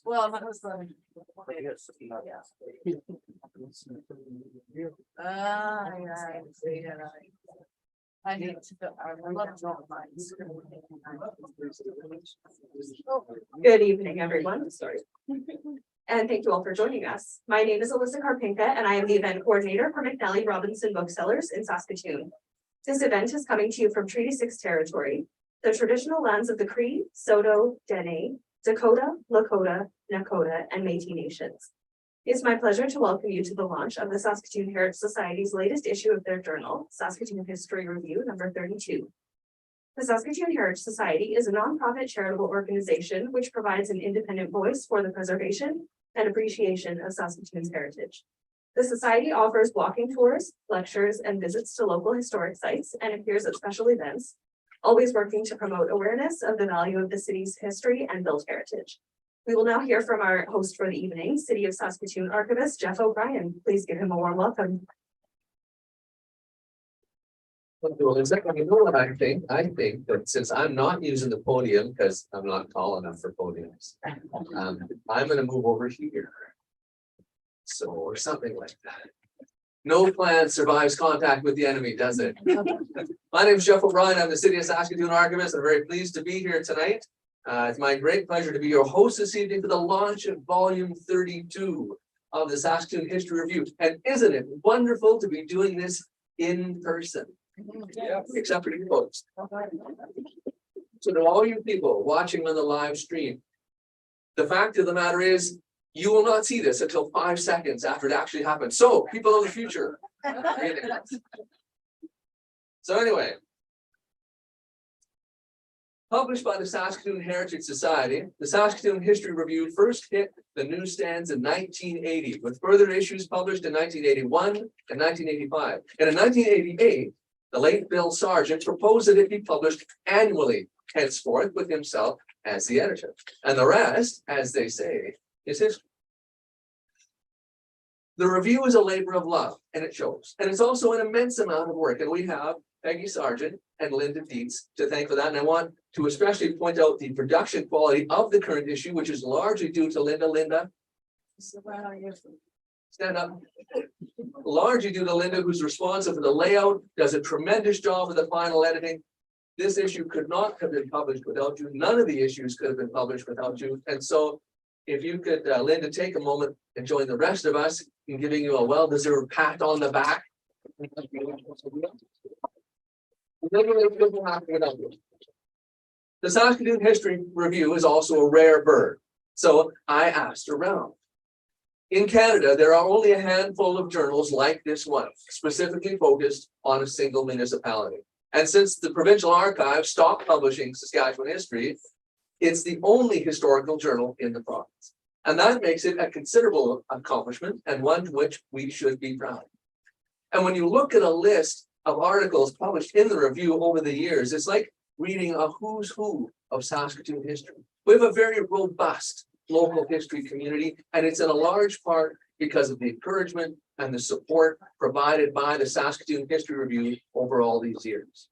Well, that was the. I need to. I love drawing lines. Good evening, everyone. Sorry. And thank you all for joining us. My name is Alyssa Karpinka, and I am the event coordinator for McNally Robinson Booksellers in Saskatoon. This event is coming to you from Treaty 6 territory, the traditional lands of the Cree, Saulteaux, Dene, Dakota, Lakota, Nakota, and Métis nations. It's my pleasure to welcome you to the launch of the Saskatoon Heritage Society's latest issue of their journal, Saskatoon History Review number 32. The Saskatoon Heritage Society is a nonprofit charitable organization which provides an independent voice for the preservation and appreciation of Saskatoon's heritage. The Society offers walking tours, lectures, and visits to local historic sites and appears at special events, always working to promote awareness of the value of the city's history and built heritage. We will now hear from our host for the evening, City of Saskatoon Archivist Jeff O'Brien. Please give him a warm welcome. Well, exactly. You know what I think? I think that since I'm not using the podium because I'm not tall enough for podiums, I'm going to move over here. So, or something like that. No plan survives contact with the enemy, does it? My name is Jeff O'Brien. I'm the City of Saskatoon Archivist. I'm very pleased to be here tonight. It's my great pleasure to be your host this evening for the launch of volume 32 of the Saskatoon History Review. And isn't it wonderful to be doing this in person? Yeah, except for you folks. So to all you people watching on the live stream, the fact of the matter is you will not see this until 5 seconds after it actually happens. So people of the future. So anyway, published by the Saskatoon Heritage Society, the Saskatoon History Review first hit the newsstands in 1980, with further issues published in 1981 and 1985. And in 1988, the late Bill Sargent proposed that it be published annually, henceforth with himself as the editor. And the rest, as they say, is history. The review is a labor of love, and it shows. And it's also an immense amount of work. And we have Peggy Sargent and Linda Dietz to thank for that. And I want to especially point out the production quality of the current issue, which is largely due to Linda. Linda, stand up. Largely due to Linda, who's responsible for the layout, does a tremendous job of the final editing. This issue could not have been published without you. None of the issues could have been published without you. And so if you could, Linda, take a moment and join the rest of us in giving you a well-deserved pat on the back. The Saskatoon History Review is also a rare bird. So I asked around. In Canada, there are only a handful of journals like this one, specifically focused on a single municipality. And since the Provincial Archive stopped publishing Saskatchewan history, it's the only historical journal in the province. And that makes it a considerable accomplishment and one to which we should be proud. And when you look at a list of articles published in the review over the years, it's like reading a who's who of Saskatoon history. We have a very robust local history community, and it's in a large part because of the encouragement and the support provided by the Saskatoon History Review over all these years.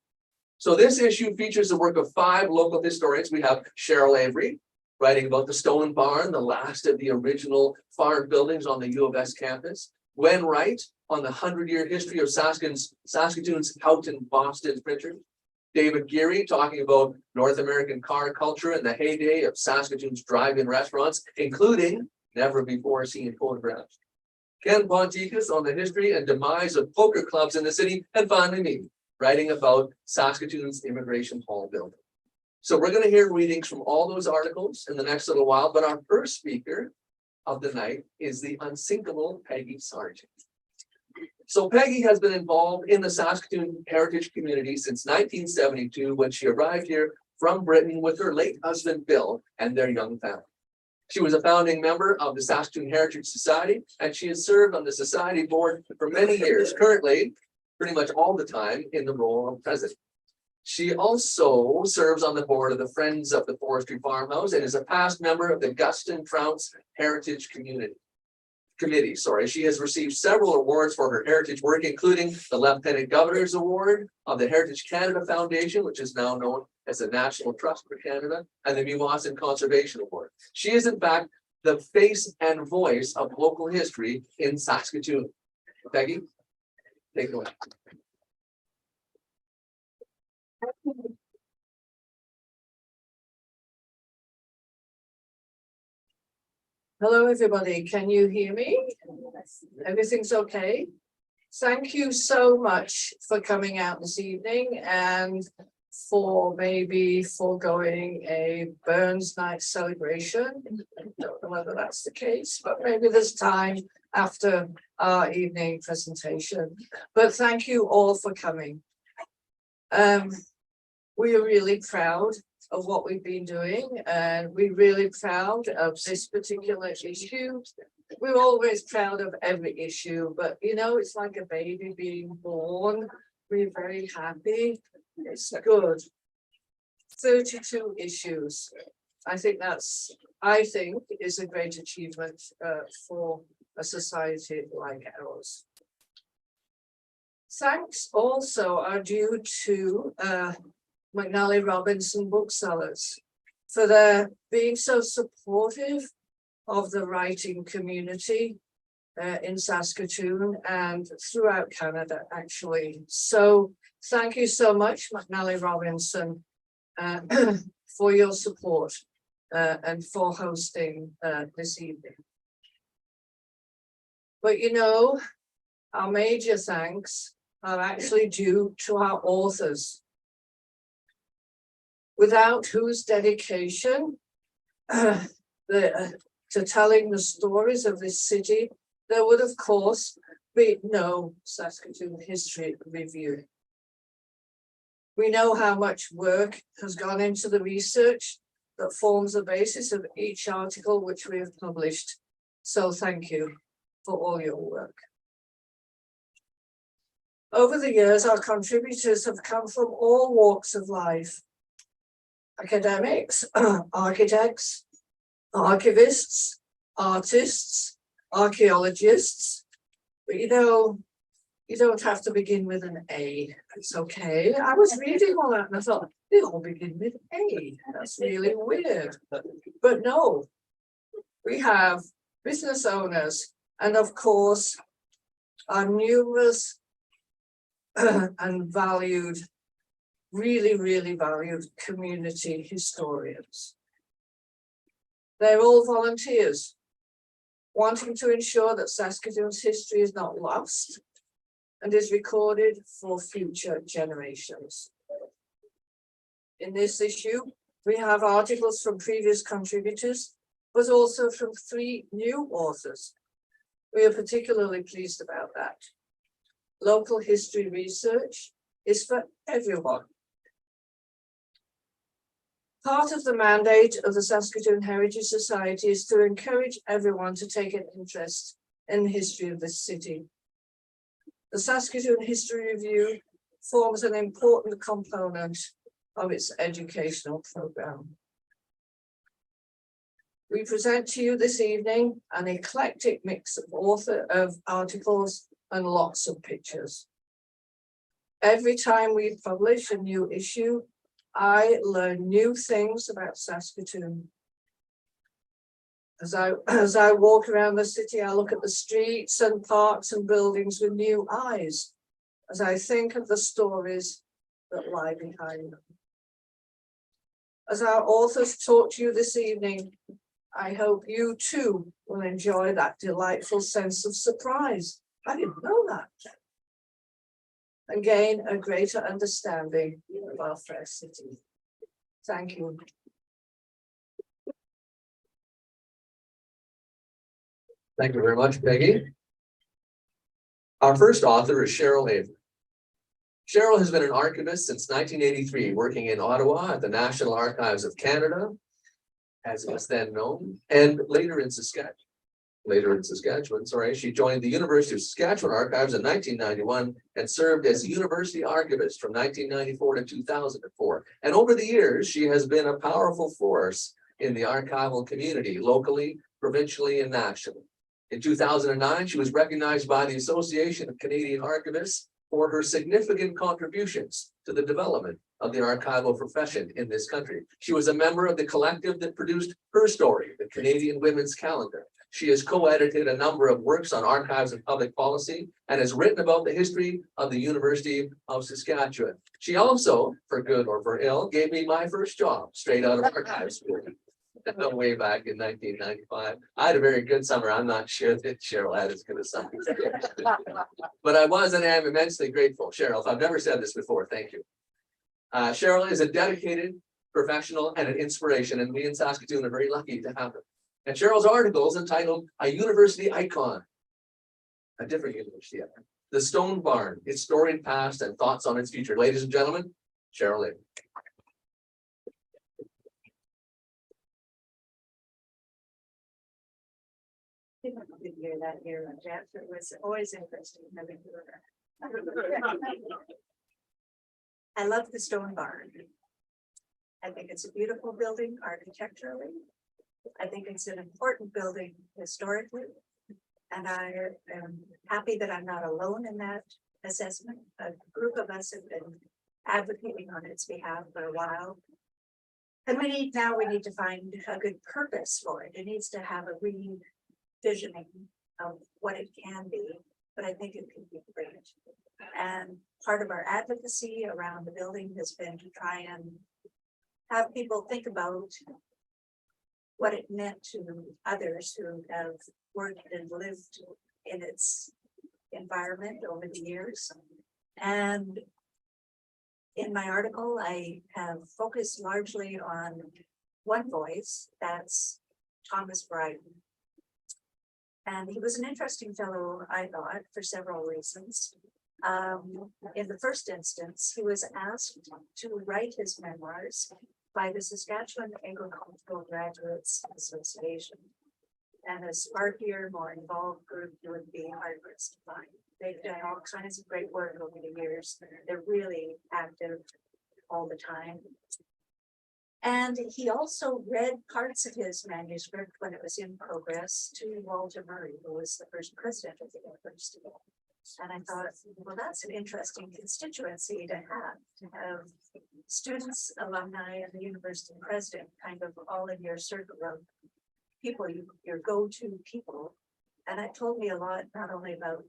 So this issue features the work of 5 local historians. We have Cheryl Avery, writing about the Stone Barn, the last of the original farm buildings on the U of S campus. Gwen Wright on the 100-year history of Saskatoon's Houghton Boston Printers. David Geary talking about North American car culture and the heyday of Saskatoon's drive-in restaurants, including never before seen photographs. Ken Pontikes on the history and demise of poker clubs in the city, and finally me, writing about Saskatoon's Immigration Hall building. So we're going to hear readings from all those articles in the next little while, but our first speaker of the night is the unsinkable Peggy Sargent. So Peggy has been involved in the Saskatoon heritage community since 1972, when she arrived here from Britain with her late husband, Bill, and their young family. She was a founding member of the Saskatoon Heritage Society, and she has served on the society board for many years, currently pretty much all the time in the role of president. She also serves on the board of the Friends of the Forestry Farmhouse and is a past member of the Guston Trounce Heritage Committee. She has received several awards for her heritage work, including the Lieutenant Governor's Award of the Heritage Canada Foundation, which is now known as the National Trust for Canada, and the Mewasin Conservation Award. She is, in fact, the face and voice of local history in Saskatoon. Peggy, take it away. Hello, everybody. Can you hear me? Everything's okay? Thank you so much for coming out this evening and for maybe foregoing a Burns Night celebration. Don't know whether that's the case, but maybe there's time after our evening presentation. But thank you all for coming. We are really proud of what we've been doing, and we're really proud of this particular issue. We're always proud of every issue, but you know, it's like a baby being born. We're very happy. It's good. 32 issues. I think is a great achievement for a society like ours. Thanks also are due to McNally Robinson Booksellers for their being so supportive of the writing community in Saskatoon and throughout Canada, actually. So thank you so much, McNally Robinson, for your support and for hosting this evening. But you know, our major thanks are actually due to our authors, without whose dedication to telling the stories of this city, there would, of course, be no Saskatoon History Review. We know how much work has gone into the research that forms the basis of each article which we have published. So thank you for all your work. Over the years, our contributors have come from all walks of life. Academics, architects, archivists, artists, archaeologists. But you know, you don't have to begin with an A. It's okay. I was reading all that and I thought, they all begin with A. That's really weird. But no, we have business owners and of course our numerous and valued, really valued community historians. They're all volunteers, wanting to ensure that Saskatoon's history is not lost and is recorded for future generations. In this issue, we have articles from previous contributors, but also from 3 new authors. We are particularly pleased about that. Local history research is for everyone. Part of the mandate of the Saskatoon Heritage Society is to encourage everyone to take an interest in the history of this city. The Saskatoon History Review forms an important component of its educational program. We present to you this evening an eclectic mix of articles and lots of pictures. Every time we publish a new issue, I learn new things about Saskatoon. As I walk around the city, I look at the streets and parks and buildings with new eyes, as I think of the stories that lie behind them. As our authors talk to you this evening, I hope you too will enjoy that delightful sense of surprise. I didn't know that. And gain a greater understanding of our fair city. Thank you. Thank you very much, Peggy. Our first author is Cheryl Avery. Cheryl has been an archivist since 1983, working in Ottawa at the National Archives of Canada, as it was then known, and later in Saskatchewan. She joined the University of Saskatchewan Archives in 1991 and served as University Archivist from 1994 to 2004. And over the years, she has been a powerful force in the archival community, locally, provincially, and nationally. In 2009, she was recognized by the Association of Canadian Archivists for her significant contributions to the development of the archival profession in this country. She was a member of the collective that produced her story, the Canadian Women's Calendar. She has co-edited a number of works on archives and public policy and has written about the history of the University of Saskatchewan. She also, for good or for ill, gave me my first job straight out of archives school. Way back in 1995. I had a very good summer. I'm not sure that Cheryl had as good a summer. But I was and am immensely grateful. Cheryl, if I've never said this before, thank you. Cheryl is a dedicated professional and an inspiration, and we in Saskatoon are very lucky to have her. And Cheryl's article is entitled "A University Icon," a different university, the Stone Barn, its storied past and thoughts on its future. Ladies and gentlemen, Cheryl Avery. Good year that year, Jeff. It was always interesting having her. I love the Stone Barn. I think it's a beautiful building architecturally. I think it's an important building historically. And I am happy that I'm not alone in that assessment. A group of us have been advocating on its behalf for a while. And we need to find a good purpose for it. It needs to have a visioning of what it can be, but I think it can be great. And part of our advocacy around the building has been to try and have people think about what it meant to others who have worked and lived in its environment over the years. And in my article, I have focused largely on one voice, that's Thomas Bryden. And he was an interesting fellow, I thought, for several reasons. In the first instance, he was asked to write his memoirs by the Saskatchewan Agricultural Graduates Association. And a sparkier, more involved group would be hard to find. They've done all kinds of great work over the years. They're really active all the time. And he also read parts of his manuscript when it was in progress to Walter Murray, who was the first president of the university. And I thought, well, that's an interesting constituency to have students, alumni, and the university president kind of all in your circle of people, your go-to people. And it told me a lot, not only about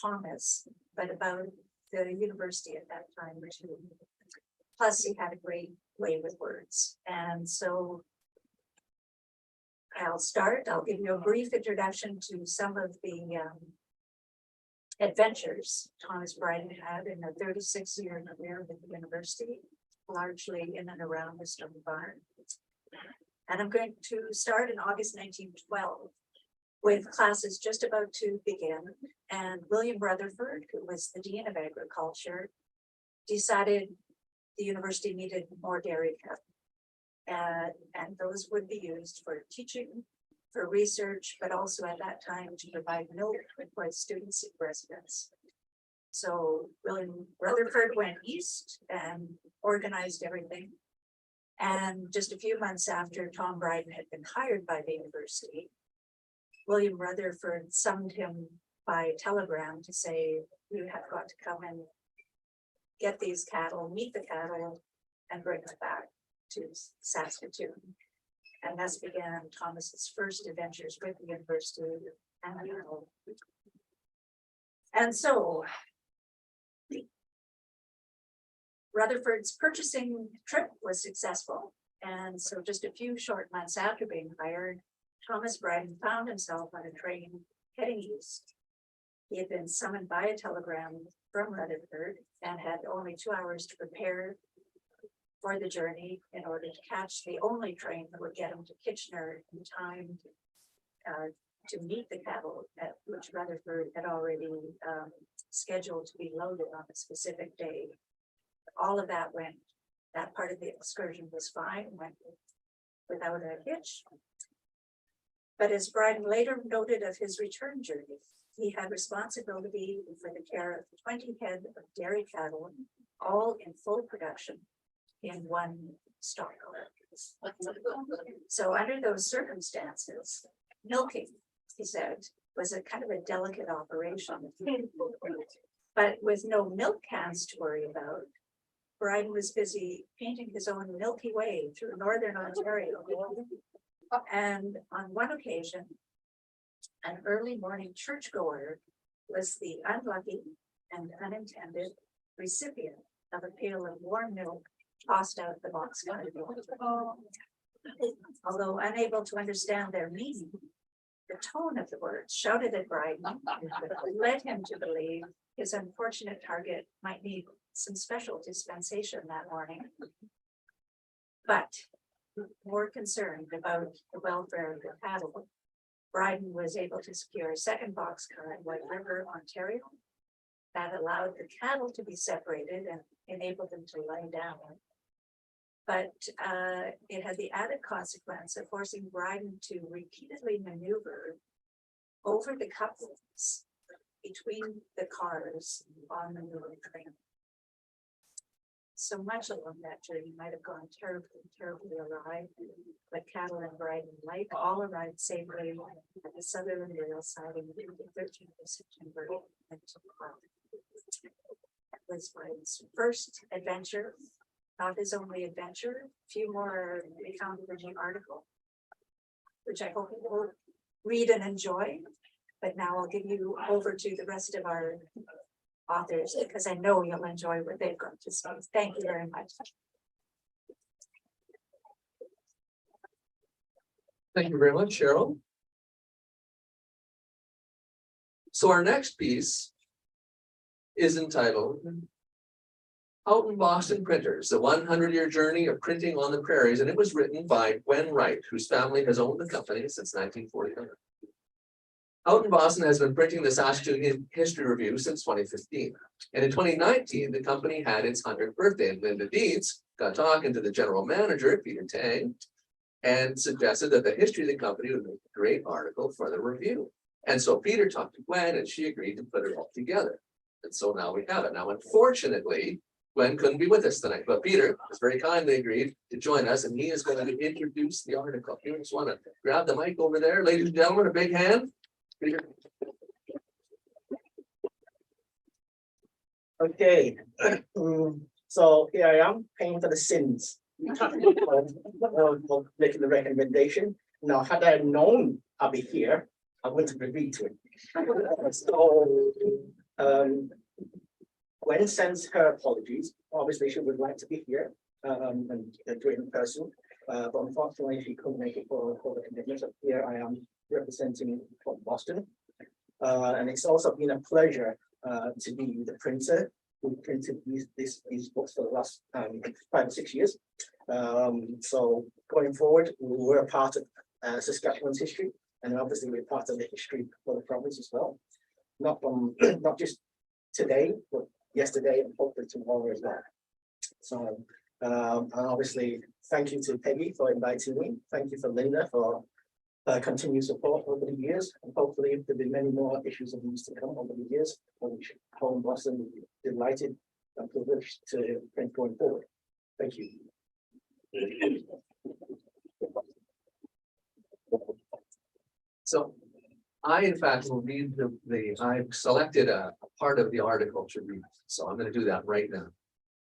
Thomas, but about the university at that time too. Plus, he had a great way with words. And so I'll give you a brief introduction to some of the adventures Thomas Bryden had in a 36-year career with the university, largely in and around the Stone Barn. And I'm going to start in August 1912 with classes just about to begin. And William Rutherford, who was the Dean of Agriculture, decided the university needed more dairy cattle. And those would be used for teaching, for research, but also at that time to provide milk for students and residents. So William Rutherford went east and organized everything. And just a few months after Tom Bryden had been hired by the university, William Rutherford summoned him by telegram to say, you have got to come and get these cattle, meet the cattle, and bring them back to Saskatoon. And thus began Thomas's first adventures with the university and so Rutherford's purchasing trip was successful. And so just a few short months after being hired, Thomas Bryden found himself on a train heading east. He had been summoned by a telegram from Rutherford and had only 2 hours to prepare for the journey in order to catch the only train that would get him to Kitchener in time to meet the cattle, at which Rutherford had already scheduled to be loaded on a specific day. All of that part of the excursion was fine, went without a hitch. But as Bryden later noted of his return journey, he had responsibility for the care of 20 head of dairy cattle, all in full production in one stock. So under those circumstances, milking, he said, was a kind of a delicate operation. But with no milk cans to worry about, Bryden was busy painting his own Milky Way through northern Ontario. And on one occasion, an early morning churchgoer was the unlucky and unintended recipient of a pail of warm milk tossed out the box. Although unable to understand their meaning, the tone of the words shouted at Bryden led him to believe his unfortunate target might need some special dispensation that morning. But more concerned about the welfare of the cattle, Bryden was able to secure a second boxcar in White River, Ontario, that allowed the cattle to be separated and enabled them to lie down. But it had the added consequence of forcing Bryden to repeatedly maneuver over the couplings between the cars on the moving train. So much along that journey might have gone terribly awry, but cattle and Bryden life all arrived safely at the southern rail siding on the 13th of September. That was Bryden's first adventure, not his only adventure. A few more recounted in the article, which I hope you will read and enjoy. But now I'll give you over to the rest of our authors, because I know you'll enjoy what they've got to say. Thank you very much. Thank you very much, Cheryl. So our next piece is entitled Houghton Boston Printers, the 100-year journey of printing on the prairies, and it was written by Gwen Wright, whose family has owned the company since 1949. Houghton Boston has been printing the Saskatoon History Review since 2015. And in 2019, the company had its 100th birthday, and Linda Dietz got talking to the general manager, Peter Tang, and suggested that the history of the company would make a great article for the review. And so Peter talked to Gwen, and she agreed to put it all together. And so now we have it. Now, unfortunately, Gwen couldn't be with us tonight, but Peter has very kindly agreed to join us, and he is going to introduce the article. You just want to grab the mic over there, ladies and gentlemen, a big hand. Peter. Okay, so here I am paying for the sins of making the recommendation. Now, had I known I'd be here, I wouldn't have agreed to it. So, Gwen sends her apologies. Obviously, she would like to be here and do it in person, but unfortunately, she couldn't make it for the commitment. So here I am representing from Boston, and it's also been a pleasure to be the printer who printed these books for the last 5 or 6 years. So going forward, we're a part of Saskatchewan's history, and obviously we're part of the history for the province as well. Not just today, but yesterday and hopefully tomorrow as well. So and obviously thank you to Peggy for inviting me. Thank you for Linda for continued support over the years, and hopefully there'll be many more issues of news to come over the years, which Houghton Boston will be delighted and privileged to print going forward. Thank you. So I, in fact, will read I've selected a part of the article to read, so I'm going to do that right now.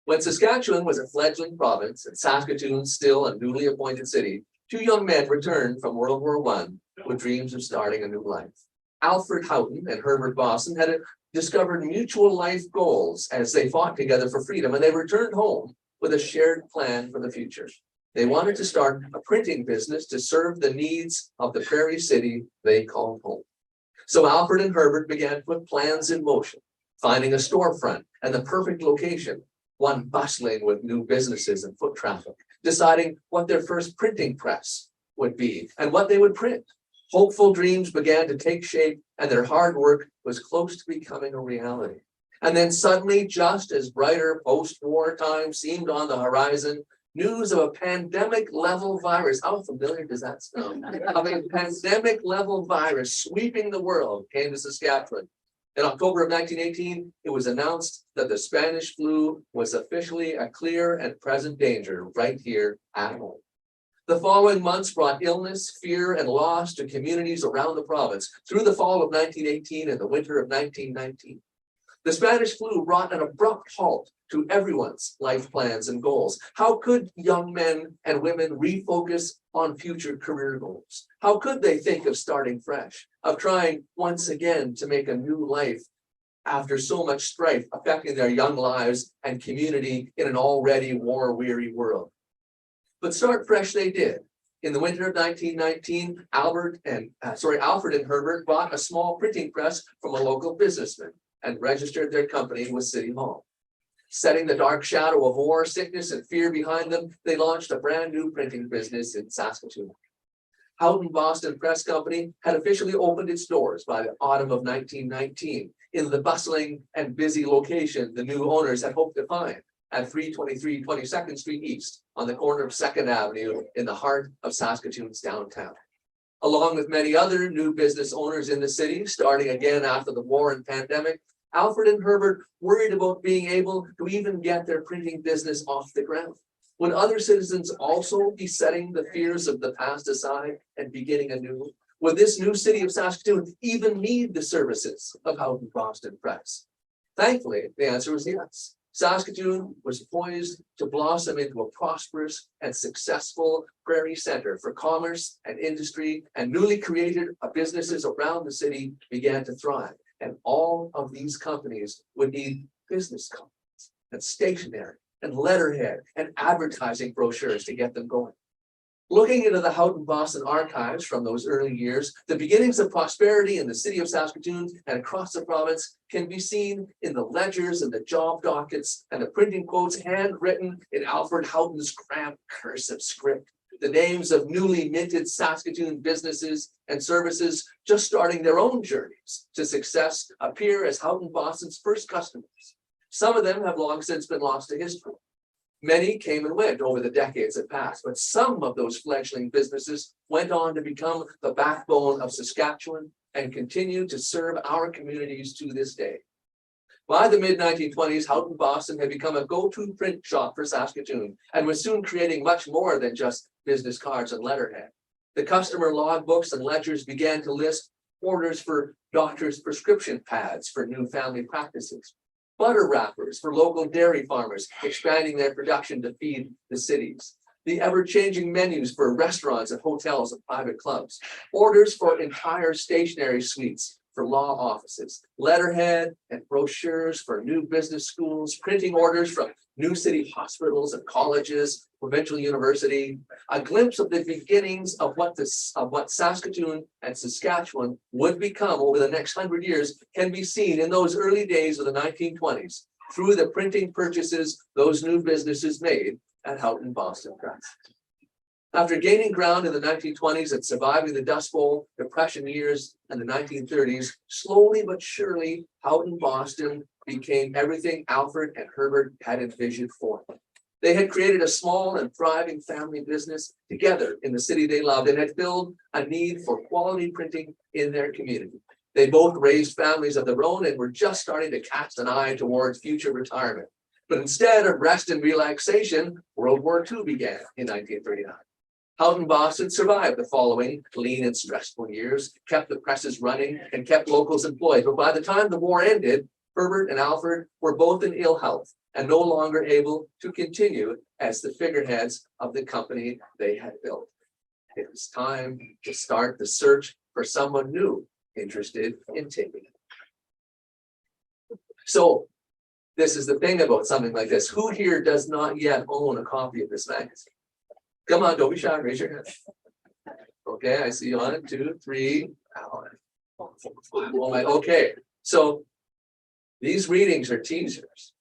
When Saskatchewan was a fledgling province and Saskatoon still a newly appointed city, 2 young men returned from World War I with dreams of starting a new life. Alfred Houghton and Herbert Boston had discovered mutual life goals as they fought together for freedom, and they returned home with a shared plan for the future. They wanted to start a printing business to serve the needs of the prairie city they called home. So Alfred and Herbert began to put plans in motion, finding a storefront and the perfect location, one bustling with new businesses and foot traffic, deciding what their first printing press would be and what they would print. Hopeful dreams began to take shape, and their hard work was close to becoming a reality. And then suddenly, just as brighter post-war times seemed on the horizon, news of a pandemic-level virus, how familiar does that sound? Of a pandemic-level virus sweeping the world came to Saskatchewan. In October of 1918, it was announced that the Spanish flu was officially a clear and present danger right here at home. The following months brought illness, fear, and loss to communities around the province through the fall of 1918 and the winter of 1919. The Spanish flu brought an abrupt halt to everyone's life plans and goals. How could young men and women refocus on future career goals? How could they think of starting fresh, of trying once again to make a new life after so much strife affecting their young lives and community in an already war-weary world? But start fresh they did. In the winter of 1919, Alfred and Herbert bought a small printing press from a local businessman and registered their company with City Hall. Setting the dark shadow of war, sickness, and fear behind them, they launched a brand new printing business in Saskatoon. Houghton Boston Press Company had officially opened its doors by the autumn of 1919 in the bustling and busy location the new owners had hoped to find at 323 22nd Street East on the corner of 2nd Avenue in the heart of Saskatoon's downtown. Along with many other new business owners in the city, starting again after the war and pandemic, Alfred and Herbert worried about being able to even get their printing business off the ground. Would other citizens also be setting the fears of the past aside and beginning anew? Would this new city of Saskatoon even need the services of Houghton Boston Press? Thankfully, the answer was yes. Saskatoon was poised to blossom into a prosperous and successful prairie center for commerce and industry, and newly created businesses around the city began to thrive. And all of these companies would need business cards and stationery and letterhead and advertising brochures to get them going. Looking into the Houghton Boston archives from those early years, the beginnings of prosperity in the city of Saskatoon and across the province can be seen in the ledgers and the job dockets and the printing quotes handwritten in Alfred Houghton's cramped cursive script. The names of newly minted Saskatoon businesses and services just starting their own journeys to success appear as Houghton Boston's first customers. Some of them have long since been lost to history. Many came and went over the decades that passed, but some of those fledgling businesses went on to become the backbone of Saskatchewan and continue to serve our communities to this day. By the mid-1920s, Houghton Boston had become a go-to print shop for Saskatoon and was soon creating much more than just business cards and letterhead. The customer logbooks and ledgers began to list orders for doctors' prescription pads for new family practices, butter wrappers for local dairy farmers, expanding their production to feed the cities, the ever-changing menus for restaurants and hotels and private clubs, orders for entire stationery suites for law offices, letterhead and brochures for new business schools, printing orders from new city hospitals and colleges, provincial university, a glimpse of the beginnings of what Saskatoon and Saskatchewan would become over the next 100 years can be seen in those early days of the 1920s through the printing purchases those new businesses made at Houghton Boston Press. After gaining ground in the 1920s and surviving the Dust Bowl, Depression years, and the 1930s, slowly but surely, Houghton Boston became everything Alfred and Herbert had envisioned for them. They had created a small and thriving family business together in the city they loved and had filled a need for quality printing in their community. They both raised families of their own and were just starting to cast an eye towards future retirement. But instead of rest and relaxation, World War II began in 1939. Houghton Boston survived the following lean and stressful years, kept the presses running, and kept locals employed. But by the time the war ended, Herbert and Alfred were both in ill health and no longer able to continue as the figureheads of the company they had built. It was time to start the search for someone new interested in taking it. So this is the thing about something like this. Who here does not yet own a copy of this magazine? Come on, don't be shy, raise your hand. Okay, I see you on it, 2, 3. Okay, so these readings are teasers.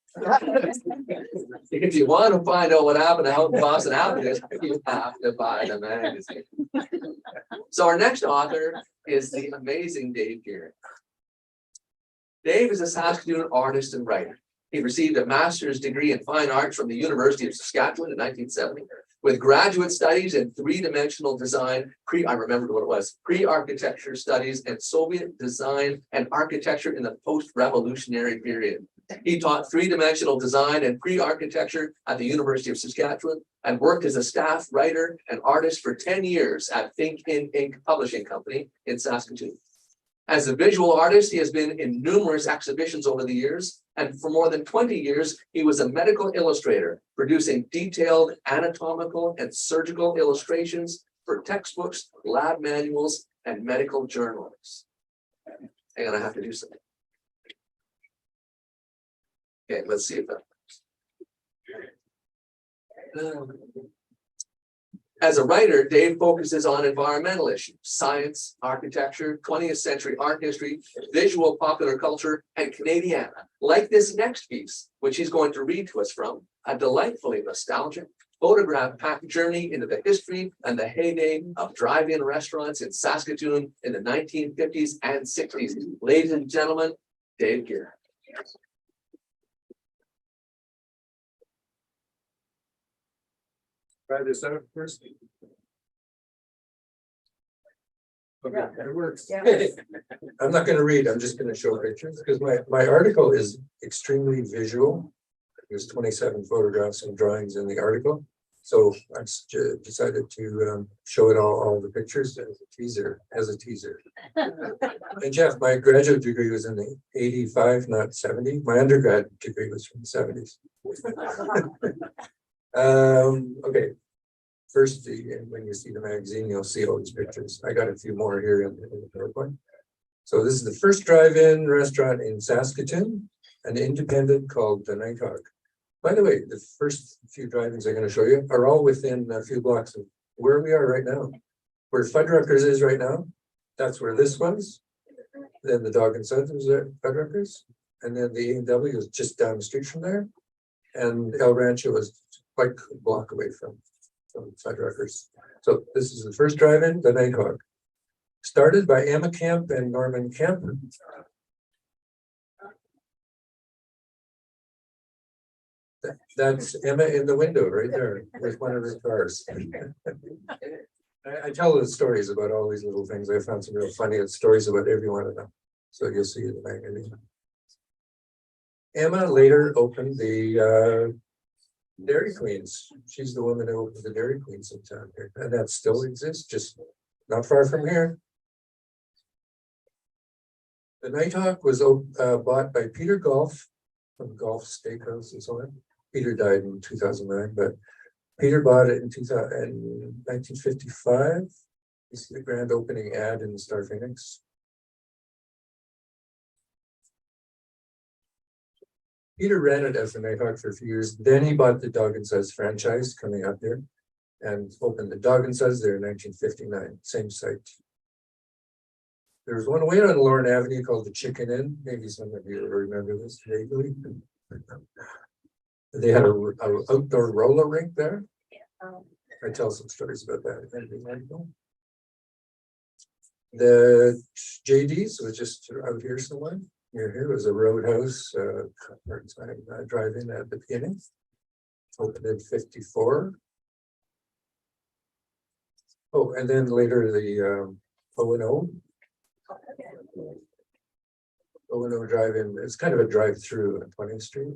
If you want to find out what happened to Houghton Boston Alchemist, you have to buy the magazine. So our next author is the amazing Dave Geary. Dave is a Saskatoon artist and writer. He received a master's degree in fine arts from the University of Saskatchewan in 1970, with graduate studies in three-dimensional design, pre-architecture studies and Soviet design and architecture in the post-revolutionary period. He taught three-dimensional design and pre-architecture at the University of Saskatchewan and worked as a staff writer and artist for 10 years at Think In Inc. Publishing Company in Saskatoon. As a visual artist, he has been in numerous exhibitions over the years, and for more than 20 years, he was a medical illustrator, producing detailed anatomical and surgical illustrations for textbooks, lab manuals, and medical journals. Hang on, I have to do something. Okay, let's see if that. As a writer, Dave focuses on environmental issues, science, architecture, 20th century art history, visual popular culture, and Canadiana, like this next piece, which he's going to read to us from, a delightfully nostalgic, photograph-packed journey into the history and the heyday of drive-in restaurants in Saskatoon in the 1950s and 60s. Ladies and gentlemen, Dave Geary. Try this out first. Okay, it works. Yeah. I'm not gonna read, I'm just gonna show pictures, because my article is extremely visual. There's 27 photographs and drawings in the article. So I decided to show it all the pictures as a teaser. And Jeff, my graduate degree was in the 85, not 70. My undergrad degree was from the 70s. Okay. First, when you see the magazine, you'll see all these pictures. I got a few more here in the PowerPoint. So this is the first drive-in restaurant in Saskatoon, an independent called the Nighthawk. By the way, the first few drive-ins I'm going to show you are all within a few blocks of where we are right now. Where Fuddruckers is right now, that's where this was. Then the Dog and Sons was at Fuddruckers. And then the A&W is just down the street from there. And El Rancho was quite a block away from Fuddruckers. So this is the first drive-in, the Nighthawk. Started by Emma Kemp and Norman Kemp. That's Emma in the window right there with one of his cars. I tell the stories about all these little things. I found some real funny stories about every one of them. So you'll see the magazine. Emma later opened the Dairy Queens. She's the woman who opened the Dairy Queens in town here, and that still exists, just not far from here. The Nighthawk was bought by Peter Golf from Golf Steakhouse and so on. Peter died in 2009, but Peter bought it in 1955. This is the grand opening ad in the Star Phoenix. Peter ran it as the Nighthawk for a few years. Then he bought the Dog and Sons franchise coming up there and opened the Dog and Sons there in 1959, same site. There was one way on Lorne Avenue called the Chicken Inn. Maybe some of you remember this vaguely. They had an outdoor roller rink there. I tell some stories about that. The JD's was just out here somewhere. Here was a roadhouse, drive-in at the beginning. Opened in 54. Oh, and then later the O&O. O&O drive-in. It's kind of a drive-through on 20th Street.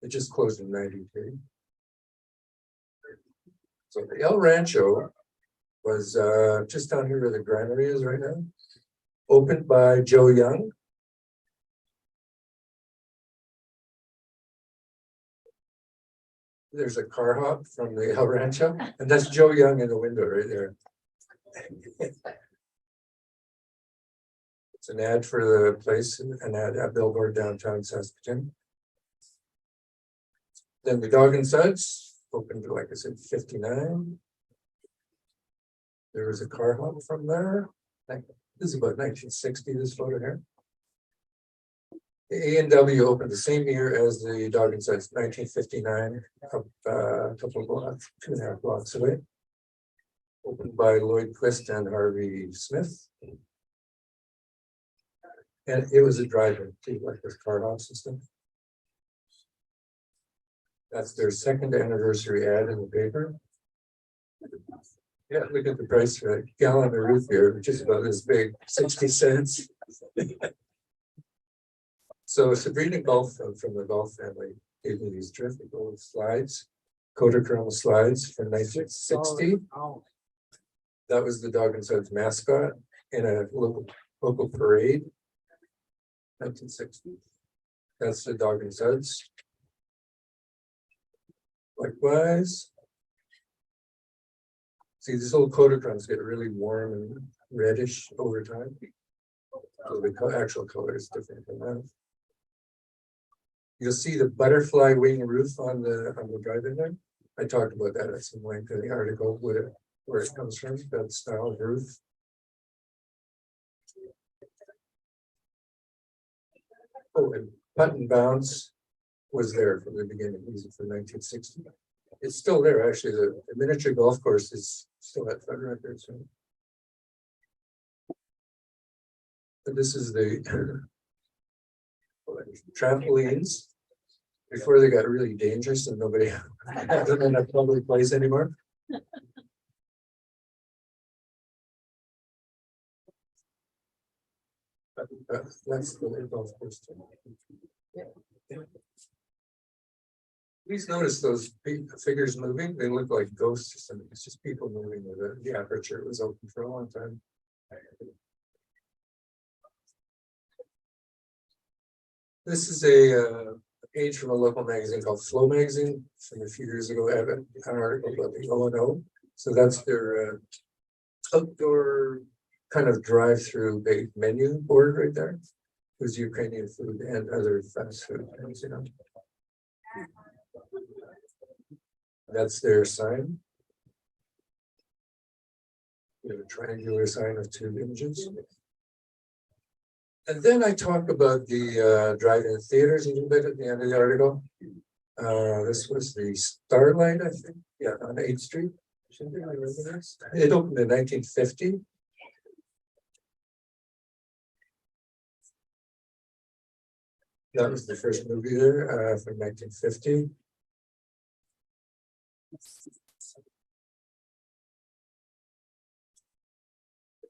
It just closed in 93. So the El Rancho was just down here where the granary is right now. Opened by Joe Young. There's a car hop from the El Rancho, and that's Joe Young in the window right there. It's an ad for the place, an ad, a billboard downtown Saskatoon. Then the Dog and Sons opened, like I said, 59. There was a car hop from there. This is about 1960, this photo here. The A&W opened the same year as the Dog and Sons, 1959, a couple of blocks, 2.5 blocks away. Opened by Lloyd Quist and Harvey Smith. And it was a drive-in too, like this car hop system. That's their second anniversary ad in the paper. Yeah, look at the price for a gallon of root beer, which is about this big, 60 cents. So Sabrina Golf from the Golf family gave me these terrific old slides, Kodachrome slides from 1960. That was the Dog and Sons mascot in a little local parade. 1960. That's the Dog and Suds. Likewise. See, these old Kodachroms get really warm and reddish over time. So the actual color is different from that. You'll see the butterfly wing roof on the drive-in there. I talked about that at some length in the article where it comes from, that style of roof. Oh, and Button Bounce was there from the beginning, it was from 1960. It's still there, actually. The miniature golf course is still at Federal Records. So. And this is the trampolines before they got really dangerous and nobody had them in a public place anymore. That's the golf course. Please notice those figures moving. They look like ghosts or something. It's just people moving with it. The aperture was open for a long time. This is a page from a local magazine called Flow Magazine from a few years ago. I have an article about the O&O. So that's their outdoor kind of drive-through big menu board right there. With Ukrainian food and other fast food things, you know. That's their sign. We have a triangular sign of two images. And then I talk about the drive-in theaters a little bit at the end of the article. This was the Starlight, I think, yeah, on 8th Street. It opened in 1950. That was the first movie there from 1950.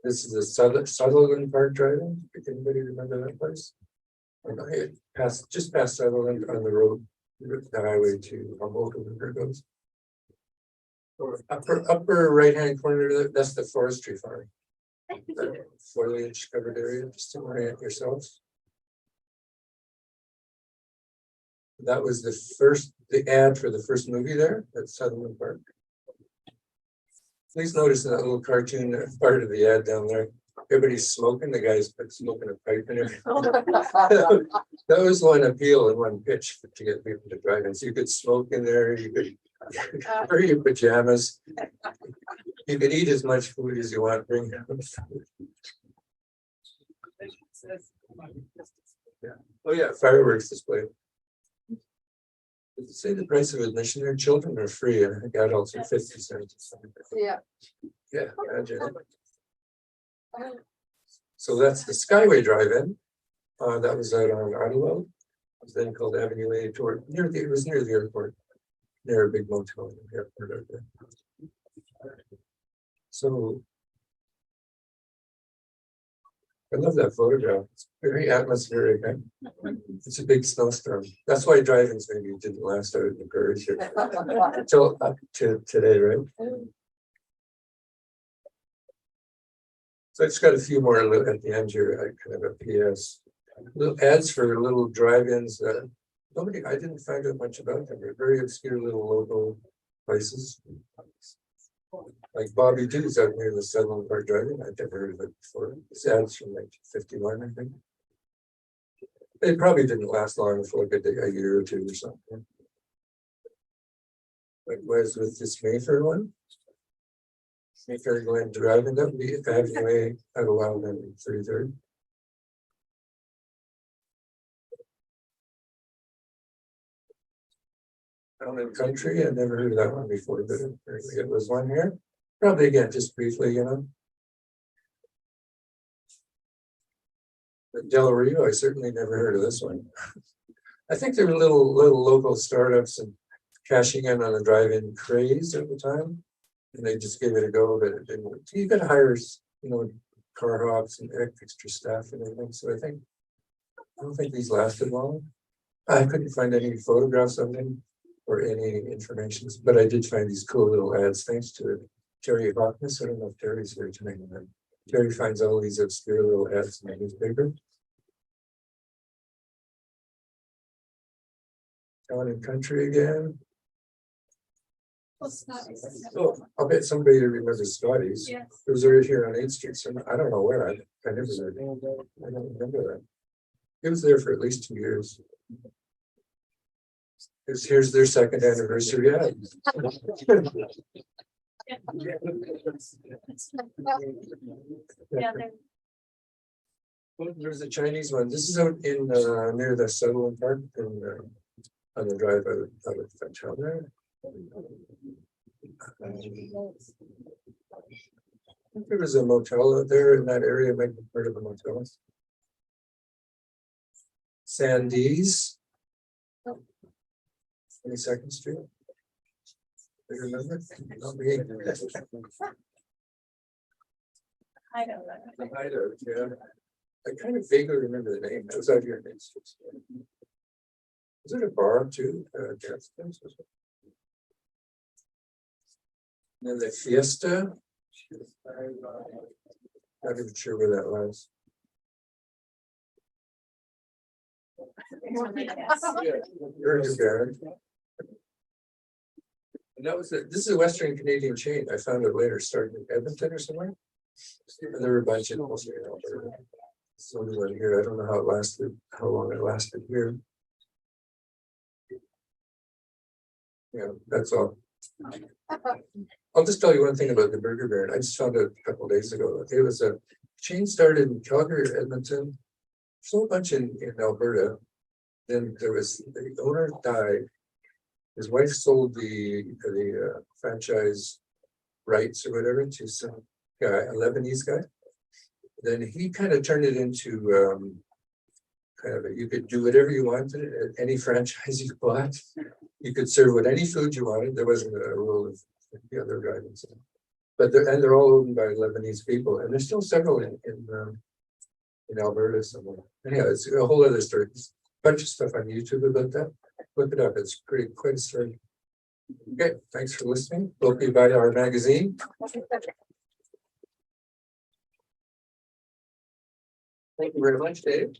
This is the Sutherland Park Drive-In. Anybody remember that place? It just past Sutherland on the road, the highway to Humboldt, where it goes. Or upper right-hand corner, that's the forestry farm. The foliage covered area, just to orient yourselves. That was the ad for the first movie there at Sutherland Park. Please notice that little cartoon part of the ad down there. Everybody's smoking. The guy's smoking a pipe and everything. That was one appeal and one pitch to get people to drive in. So you could smoke in there. You could wear your pajamas. You could eat as much food as you want. Bring your own food. Yeah. Oh yeah, fireworks display. Does it say the price of admission there? Children are free, and I think adults are 50 cents. Yeah. Yeah, imagine. So that's the Skyway Drive-In. That was out on Ottawa. It was then called Avenue A toward it was near the airport, near a big motel in the airport out there. So I love that photograph. It's very atmospheric. It's a big snowstorm. That's why drive-ins maybe didn't last out in the prairies here until up to today, right? So I just got a few more at the end here, kind of a PS. Little ads for little drive-ins. I didn't find out much about them. They're very obscure little local places. Like Bobby Doo's out near the Sutherland Park Drive-In. I'd never heard of it before. This ad's from 1951, I think. They probably didn't last long for like a year or two or something. Likewise with this Mayfair one. Mayfair Glen Drive-In, that would be Avenue A out of Wildman and 33rd. Down in Country, I never heard of that one before, but it was one here. Probably again, just briefly, you know. But Del Rio, I certainly never heard of this one. I think there were little local startups and cashing in on a drive-in craze at the time. And they just gave it a go, but it didn't work. You could hire, you know, car hops and extra staff and everything. So I don't think these lasted long. I couldn't find any photographs of them or any information, but I did find these cool little ads thanks to Terry Hawkins. I don't know if Terry's here tonight. Terry finds all these obscure little ads in the newspaper. Town and country again. Oh, I'll bet somebody remembers Scotty's. Yes. It was right here on 8th Street. So I don't know where. I never. I don't remember that. It was there for at least 2 years. Here's their second anniversary ad. Yeah, There's a Chinese one. This is out in near the Sutherland Park and on the drive out of French Hill there. I think there was a motel out there in that area. Might be part of a motel. Sandy's. 22nd Street. You remember? Not me. I know that. The hideout, yeah. I kind of vaguely remember the name. It was out here in Main Street. Was it a bar too? Garrett's place, was it? And then the Fiesta. Not even sure where that was. Burger Baron. And that was this is a Western Canadian chain. I found it later, started in Edmonton or somewhere. And there were a bunch of them here in Alberta. So one here, I don't know how it lasted, how long it lasted here. Yeah, that's all. I'll just tell you one thing about the Burger Baron. I just found it a couple of days ago. It was a chain started in Calgary, Edmonton, so a bunch in Alberta. Then there was the owner died. His wife sold the franchise rights or whatever to some guy, a Lebanese guy. Then he kind of turned it into kind of you could do whatever you wanted at any franchise you bought. You could serve with any food you wanted. There wasn't a rule of the other guidance. But they're all owned by Lebanese people, and there's still several in Alberta somewhere. Anyhow, it's a whole other story. There's a bunch of stuff on YouTube about that. Look it up. It's quite a story. Okay, thanks for listening. We'll be by our magazine. Thank you very much, Dave.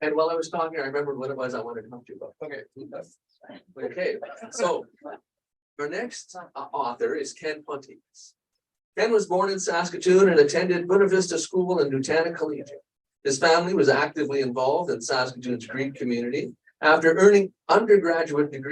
And while I was talking, I remembered what it was I wanted to talk to you about. Okay, so our next author is Ken Pontikes. Ken was born in Saskatoon and attended Buena Vista School and Nutana Collegiate. His family was actively involved in Saskatoon's Greek community. After earning undergraduate and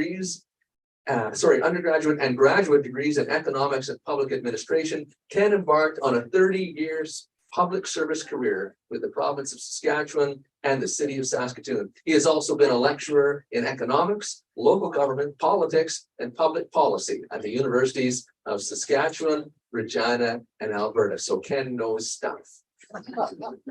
graduate degrees in economics and public administration, Ken embarked on a 30 years public service career with the province of Saskatchewan and the city of Saskatoon. He has also been a lecturer in economics, local government, politics, and public policy at the universities of Saskatchewan, Regina, and Alberta. So Ken knows stuff.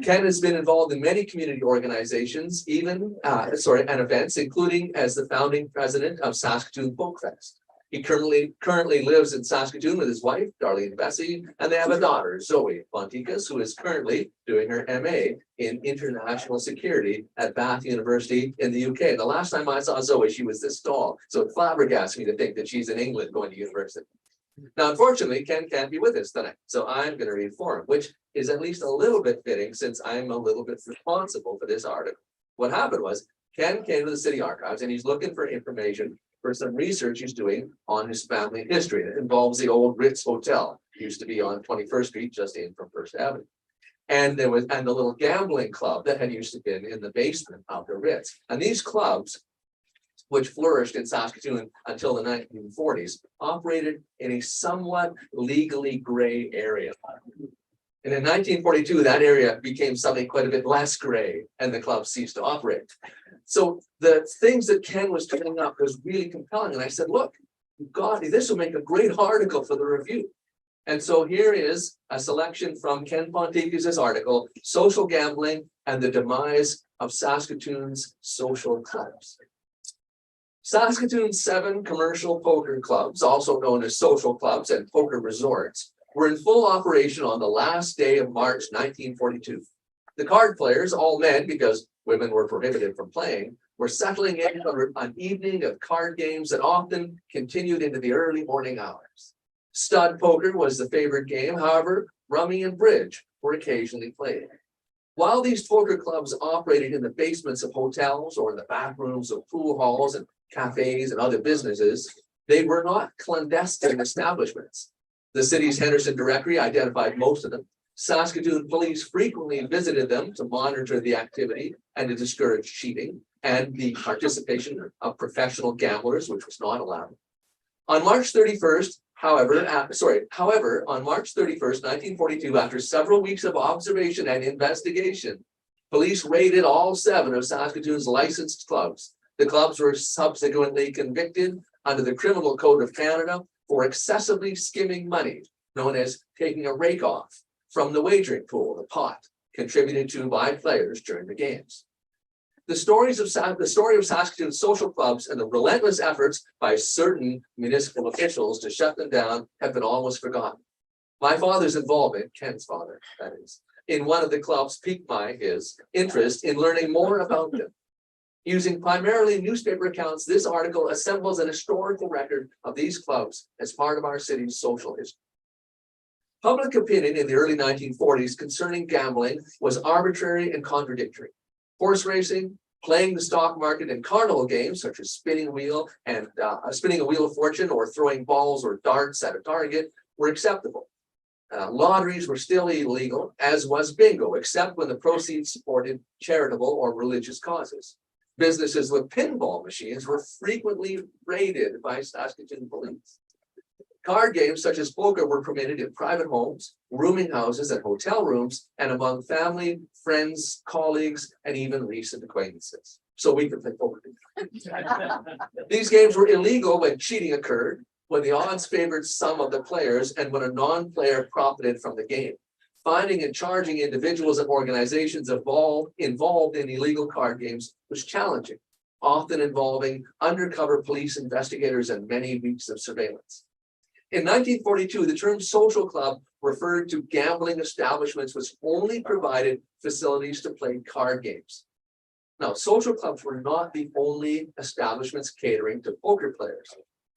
Ken has been involved in many community organizations, and events, including as the founding president of Saskatoon Folk Fest. He currently lives in Saskatoon with his wife, Darlene Bessie, and they have a daughter, Zoe Pontikes, who is currently doing her MA in International Security at Bath University in the UK. The last time I saw Zoe, she was this tall, so it flabbergasted me to think that she's in England going to university. Now, unfortunately, Ken can't be with us tonight, so I'm going to read for him, which is at least a little bit fitting since I'm a little bit responsible for this article. What happened was Ken came to the city archives and he's looking for information for some research he's doing on his family history. It involves the old Ritz Hotel, used to be on 21st Street, just in from First Avenue. And the little gambling club that had used to be in the basement of the Ritz. And these clubs, which flourished in Saskatoon until the 1940s, operated in a somewhat legally gray area. And in 1942, that area became something quite a bit less gray, and the club ceased to operate. So the things that Ken was turning up was really compelling. And I said, look, God, this will make a great article for the review. And so here is a selection from Ken Pontikes' article, Social Gambling and the Demise of Saskatoon's Social Clubs. Saskatoon's 7 commercial poker clubs, also known as social clubs and poker resorts, were in full operation on the last day of March 1942. The card players, all men because women were prohibited from playing, were settling in for an evening of card games that often continued into the early morning hours. Stud poker was the favorite game. However, rummy, and bridge were occasionally played. While these poker clubs operated in the basements of hotels or in the back rooms of pool halls and cafes and other businesses, they were not clandestine establishments. The city's Henderson Directory identified most of them. Saskatoon police frequently visited them to monitor the activity and to discourage cheating and the participation of professional gamblers, which was not allowed. On March 31st, however, on March 31st, 1942, after several weeks of observation and investigation, police raided all 7 of Saskatoon's licensed clubs. The clubs were subsequently convicted under the Criminal Code of Canada for excessively skimming money, known as taking a rake off from the wagering pool, the pot, contributed to by players during the games. The story of Saskatoon social clubs and the relentless efforts by certain municipal officials to shut them down have been almost forgotten. My father's involvement, Ken's father, that is, in one of the clubs piqued his interest in learning more about them. Using primarily newspaper accounts, this article assembles an historical record of these clubs as part of our city's social history. Public opinion in the early 1940s concerning gambling was arbitrary and contradictory. Horse racing, playing the stock market, and carnival games such as spinning a wheel of fortune or throwing balls or darts at a target were acceptable. Lotteries were still illegal, as was bingo, except when the proceeds supported charitable or religious causes. Businesses with pinball machines were frequently raided by Saskatoon police. Card games such as poker were permitted in private homes, rooming houses, and hotel rooms, and among family, friends, colleagues, and even recent acquaintances. So we could play poker. These games were illegal when cheating occurred, when the odds favored some of the players, and when a non-player profited from the game. Finding and charging individuals and organizations involved in illegal card games was challenging, often involving undercover police investigators and many weeks of surveillance. In 1942, the term social club referred to gambling establishments which only provided facilities to play card games. Now, social clubs were not the only establishments catering to poker players.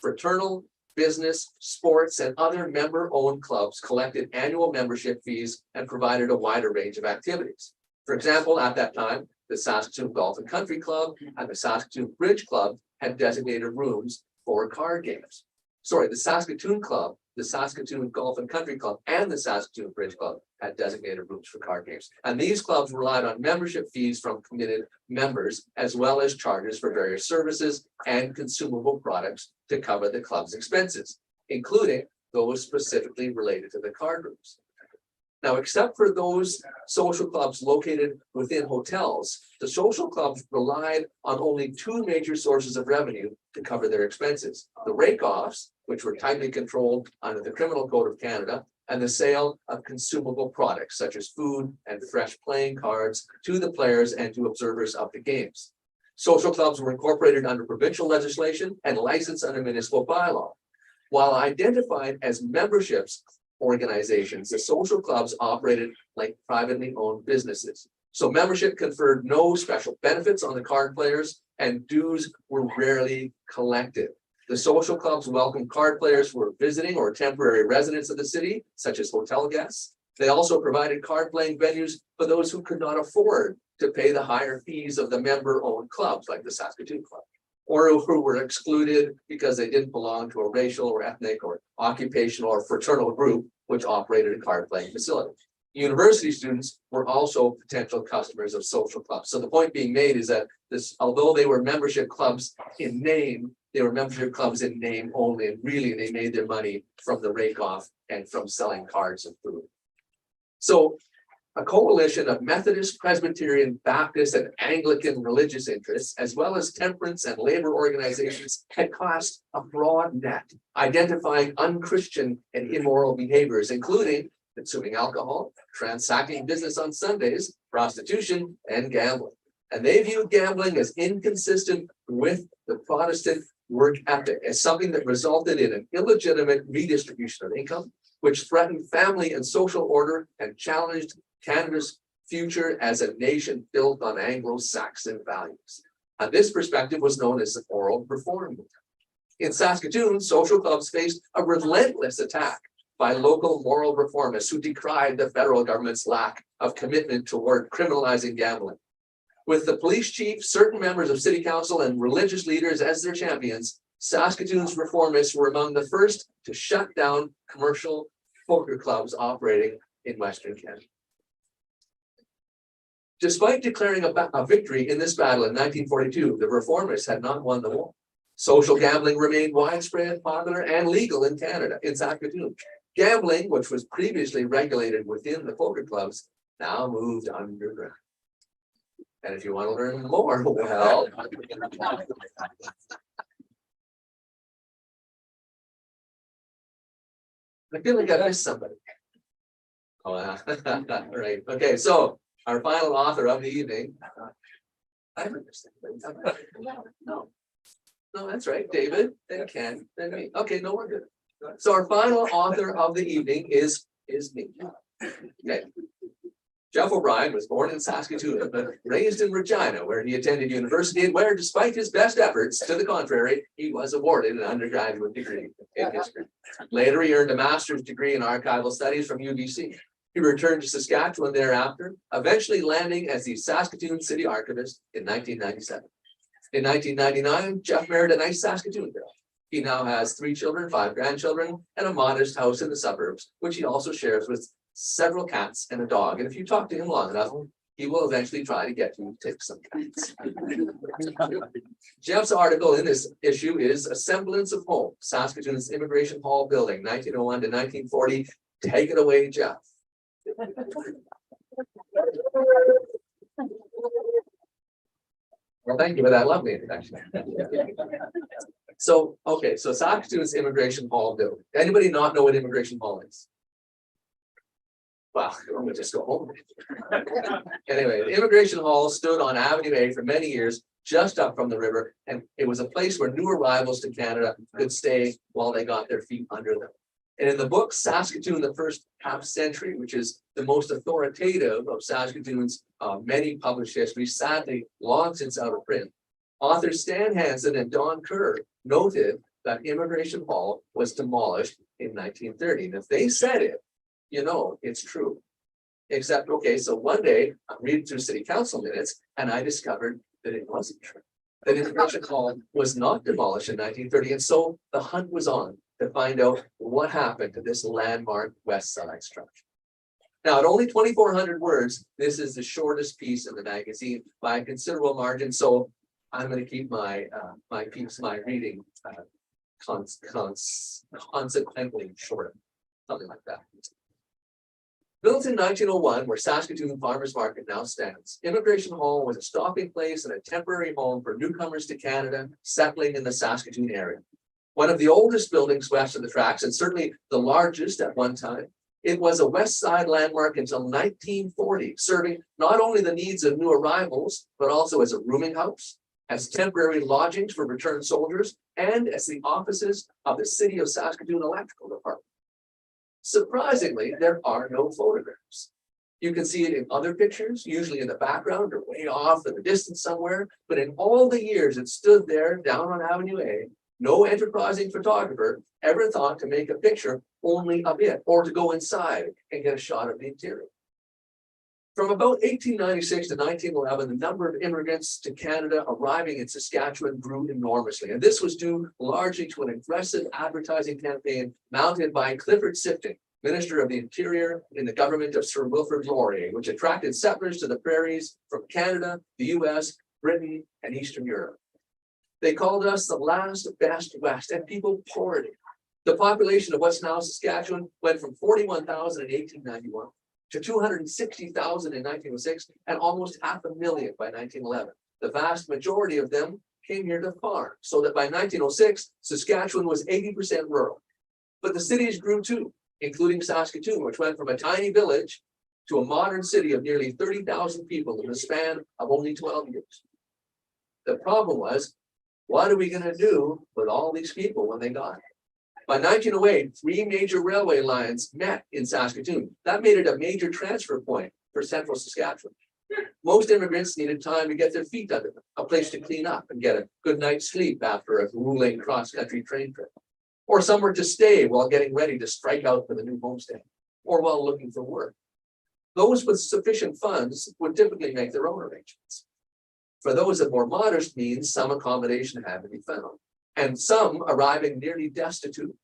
Fraternal, business, sports, and other member-owned clubs collected annual membership fees and provided a wider range of activities. For example, at that time, the Saskatoon Golf and Country Club and the Saskatoon Bridge Club had designated rooms for card games. The Saskatoon Club, the Saskatoon Golf and Country Club, and the Saskatoon Bridge Club had designated rooms for card games. And these clubs relied on membership fees from committed members, as well as charges for various services and consumable products to cover the club's expenses, including those specifically related to the card rooms. Now, except for those social clubs located within hotels, the social clubs relied on only 2 major sources of revenue to cover their expenses: the rake-offs, which were tightly controlled under the Criminal Code of Canada, and the sale of consumable products such as food and fresh playing cards to the players and to observers of the games. Social clubs were incorporated under provincial legislation and licensed under municipal bylaw. While identified as memberships organizations, the social clubs operated like privately owned businesses. So membership conferred no special benefits on the card players, and dues were rarely collected. The social clubs welcomed card players who were visiting or temporary residents of the city, such as hotel guests. They also provided card playing venues for those who could not afford to pay the higher fees of the member-owned clubs, like the Saskatoon Club, or who were excluded because they didn't belong to a racial or ethnic or occupational or fraternal group which operated a card playing facility. University students were also potential customers of social clubs. So the point being made is that although they were membership clubs in name, they were membership clubs in name only, and really they made their money from the rake-off and from selling cards and food. So a coalition of Methodist, Presbyterian, Baptist, and Anglican religious interests, as well as temperance and labor organizations, had cast a broad net, identifying unchristian and immoral behaviors, including consuming alcohol, transacting business on Sundays, prostitution, and gambling. And they viewed gambling as inconsistent with the Protestant work ethic, as something that resulted in an illegitimate redistribution of income, which threatened family and social order and challenged Canada's future as a nation built on Anglo-Saxon values. And this perspective was known as the Oral Reform Movement. In Saskatoon, social clubs faced a relentless attack by local moral reformists who decried the federal government's lack of commitment toward criminalizing gambling. With the police chief, certain members of city council, and religious leaders as their champions, Saskatoon's reformists were among the first to shut down commercial poker clubs operating in Western Canada. Despite declaring a victory in this battle in 1942, the reformists had not won the war. Social gambling remained widespread, popular, and legal in Canada, in Saskatoon. Gambling, which was previously regulated within the poker clubs, now moved underground. And if you want to learn more, well, I feel like I missed somebody. Oh, right. Okay, so our final author of the evening. I haven't missed anybody. No. No, that's right. David, then Ken, then me. Okay, no, we're good. So our final author of the evening is me. Okay. Jeff O'Brien was born in Saskatoon, but raised in Regina, where he attended university and where, despite his best efforts to the contrary, he was awarded an undergraduate degree in history. Later, he earned a master's degree in archival studies from UBC. He returned to Saskatchewan thereafter, eventually landing as the Saskatoon City Archivist in 1997. In 1999, Jeff married a nice Saskatoon girl. He now has 3 children, 5 grandchildren, and a modest house in the suburbs, which he also shares with several cats and a dog. And if you talk to him long enough, he will eventually try to get you to take some cats. Jeff's article in this issue is A Semblance of Home, Saskatoon's Immigration Hall Building, 1901 to 1940. Take it away, Jeff. Well, thank you for that lovely introduction. So, okay, so Saskatoon's Immigration Hall Building. Anybody not know what Immigration Hall is? Well, I'm gonna just go home. Anyway, the Immigration Hall stood on Avenue A for many years, just up from the river, and it was a place where new arrivals to Canada could stay while they got their feet under them. And in the book Saskatoon, the First Half Century, which is the most authoritative of Saskatoon's many published histories, sadly long since out of print, authors Stan Hansen and Don Kerr noted that Immigration Hall was demolished in 1930. And if they said it, you know, it's true. Except, okay, so one day I'm reading through city council minutes and I discovered that it wasn't true. That Immigration Hall was not demolished in 1930. And so the hunt was on to find out what happened to this landmark West Side structure. Now, at only 2,400 words, this is the shortest piece in the magazine by a considerable margin. So I'm going to keep my my reading consequently shorter, something like that. Built in 1901, where Saskatoon Farmers Market now stands, Immigration Hall was a stopping place and a temporary home for newcomers to Canada settling in the Saskatoon area. One of the oldest buildings west of the tracks, and certainly the largest at one time, it was a West Side landmark until 1940, serving not only the needs of new arrivals, but also as a rooming house, as temporary lodgings for returned soldiers, and as the offices of the City of Saskatoon Electrical Department. Surprisingly, there are no photographs. You can see it in other pictures, usually in the background or way off in the distance somewhere, but in all the years it stood there down on Avenue A, no enterprising photographer ever thought to make a picture only a bit, or to go inside and get a shot of the interior. From about 1896 to 1911, the number of immigrants to Canada arriving in Saskatchewan grew enormously. And this was due largely to an aggressive advertising campaign mounted by Clifford Sifton, Minister of the Interior in the government of Sir Wilfrid Laurier, which attracted settlers to the prairies from Canada, the US, Britain, and Eastern Europe. They called us the last best West, and people poured in. The population of what's now Saskatchewan went from 41,000 in 1891 to 260,000 in 1906 and almost 500,000 by 1911. The vast majority of them came here to farm, so that by 1906, Saskatchewan was 80% rural. But the cities grew too, including Saskatoon, which went from a tiny village to a modern city of nearly 30,000 people in the span of only 12 years. The problem was, what are we going to do with all these people when they got here? By 1908, 3 major railway lines met in Saskatoon. That made it a major transfer point for central Saskatchewan. Most immigrants needed time to get their feet under them, a place to clean up and get a good night's sleep after a grueling cross-country train trip. or somewhere to stay while getting ready to strike out for the new homestead, or while looking for work. Those with sufficient funds would typically make their own arrangements. For those of more modest means, some accommodation had to be found, and some, arriving nearly destitute,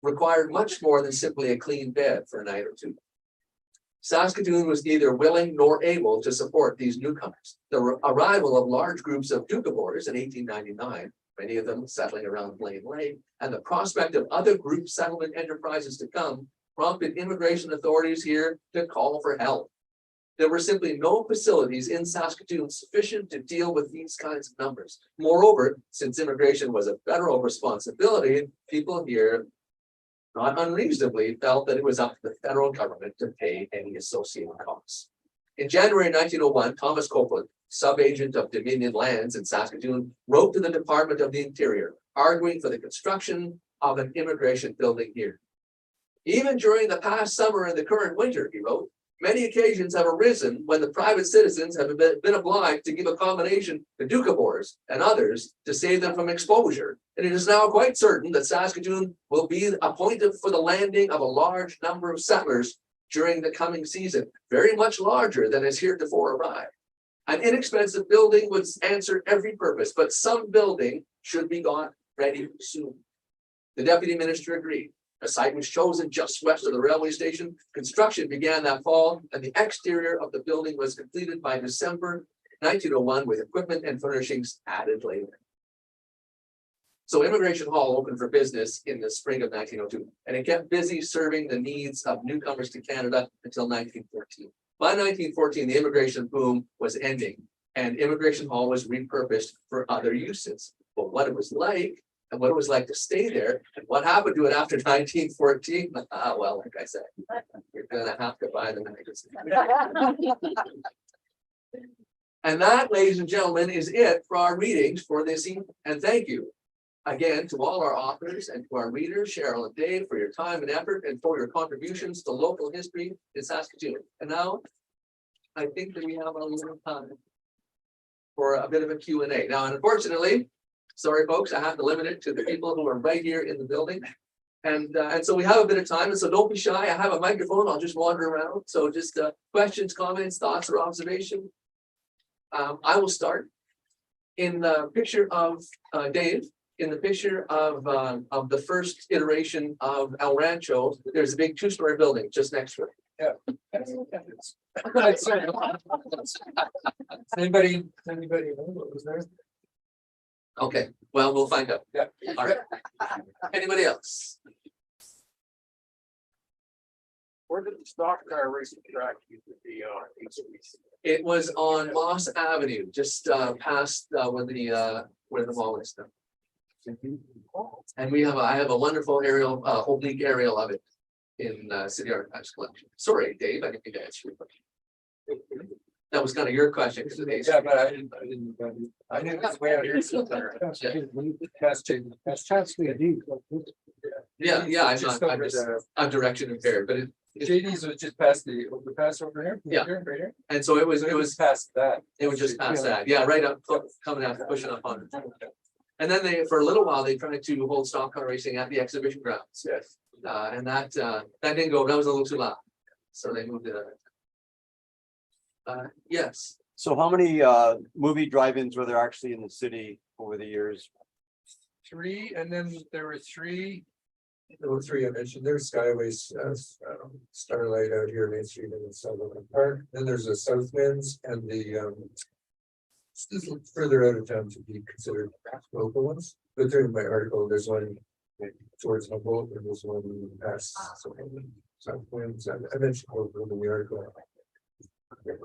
required much more than simply a clean bed for a night or two. Saskatoon was neither willing nor able to support these newcomers. The arrival of large groups of Doukhobors in 1899, many of them settling around Blaine Lake, and the prospect of other group settlement enterprises to come, prompted immigration authorities here to call for help. There were simply no facilities in Saskatoon sufficient to deal with these kinds of numbers. Moreover, since immigration was a federal responsibility, people here, not unreasonably, felt that it was up to the federal government to pay any associated costs. In January 1901, Thomas Copeland, sub-agent of Dominion Lands in Saskatoon, wrote to the Department of the Interior, arguing for the construction of an immigration building here. Even during the past summer and the current winter, he wrote, many occasions have arisen when the private citizens have been obliged to give accommodation to Doukhobors and others to save them from exposure. And it is now quite certain that Saskatoon will be appointed for the landing of a large number of settlers during the coming season, very much larger than has heretofore arrived. An inexpensive building would answer every purpose, but some building should be got ready soon. The deputy minister agreed. A site was chosen just west of the railway station. Construction began that fall, and the exterior of the building was completed by December 1901 with equipment and furnishings added later. So Immigration Hall opened for business in the spring of 1902, and it kept busy serving the needs of newcomers to Canada until 1914. By 1914, the immigration boom was ending, and Immigration Hall was repurposed for other uses. But what it was like, and what it was like to stay there, and what happened to it after 1914, well, like I said, you're gonna have to buy the magazine. And that, ladies and gentlemen, is it for our readings for this evening. And thank you again to all our authors and to our readers, Cheryl and Dave, for your time and effort and for your contributions to local history in Saskatoon. And now, I think that we have a little time for a bit of a Q&A. Now, unfortunately, sorry, folks, I have to limit it to the people who are right here in the building. And so we have a bit of time, and so don't be shy. I have a microphone. I'll just wander around. So just questions, comments, thoughts, or observation. I will start. In the picture of Dave, in the picture of the first iteration of El Rancho, there's a big two-story building just next to it. Yeah. Anybody know what was there? Okay, well, we'll find out. Yeah. All right. Anybody else? Where did the stock car racing track used to be on? It was on Moss Avenue, just past where the mall is now. And I have a wonderful aerial, oblique aerial of it in City Archives collection. Sorry, Dave, I didn't mean to answer your question. That was kind of your question. Yeah, but I didn't. I knew it's way out here somewhere. Yeah, I'm direction impaired, but JD's was just past the overpass over here. Yeah. Right here. and so it was past that. it was just past that. Yeah, right up, coming out, pushing up on it. And then for a little while, they tried to hold stock car racing at the exhibition grounds. Yes. And that didn't go, that was a little too loud. So they moved it. Yes, So how many movie drive-ins were there actually in the city over the years? 3, and then there were 3. There were 3 I mentioned. There's Skyways, Starlight out here, Main Street and Sutherland Park. Then there's a Southwinds and the this is further out of town to be considered local ones. But there in my article, there's one towards Humboldt and there's one past Southwinds. I mentioned both of them in the article.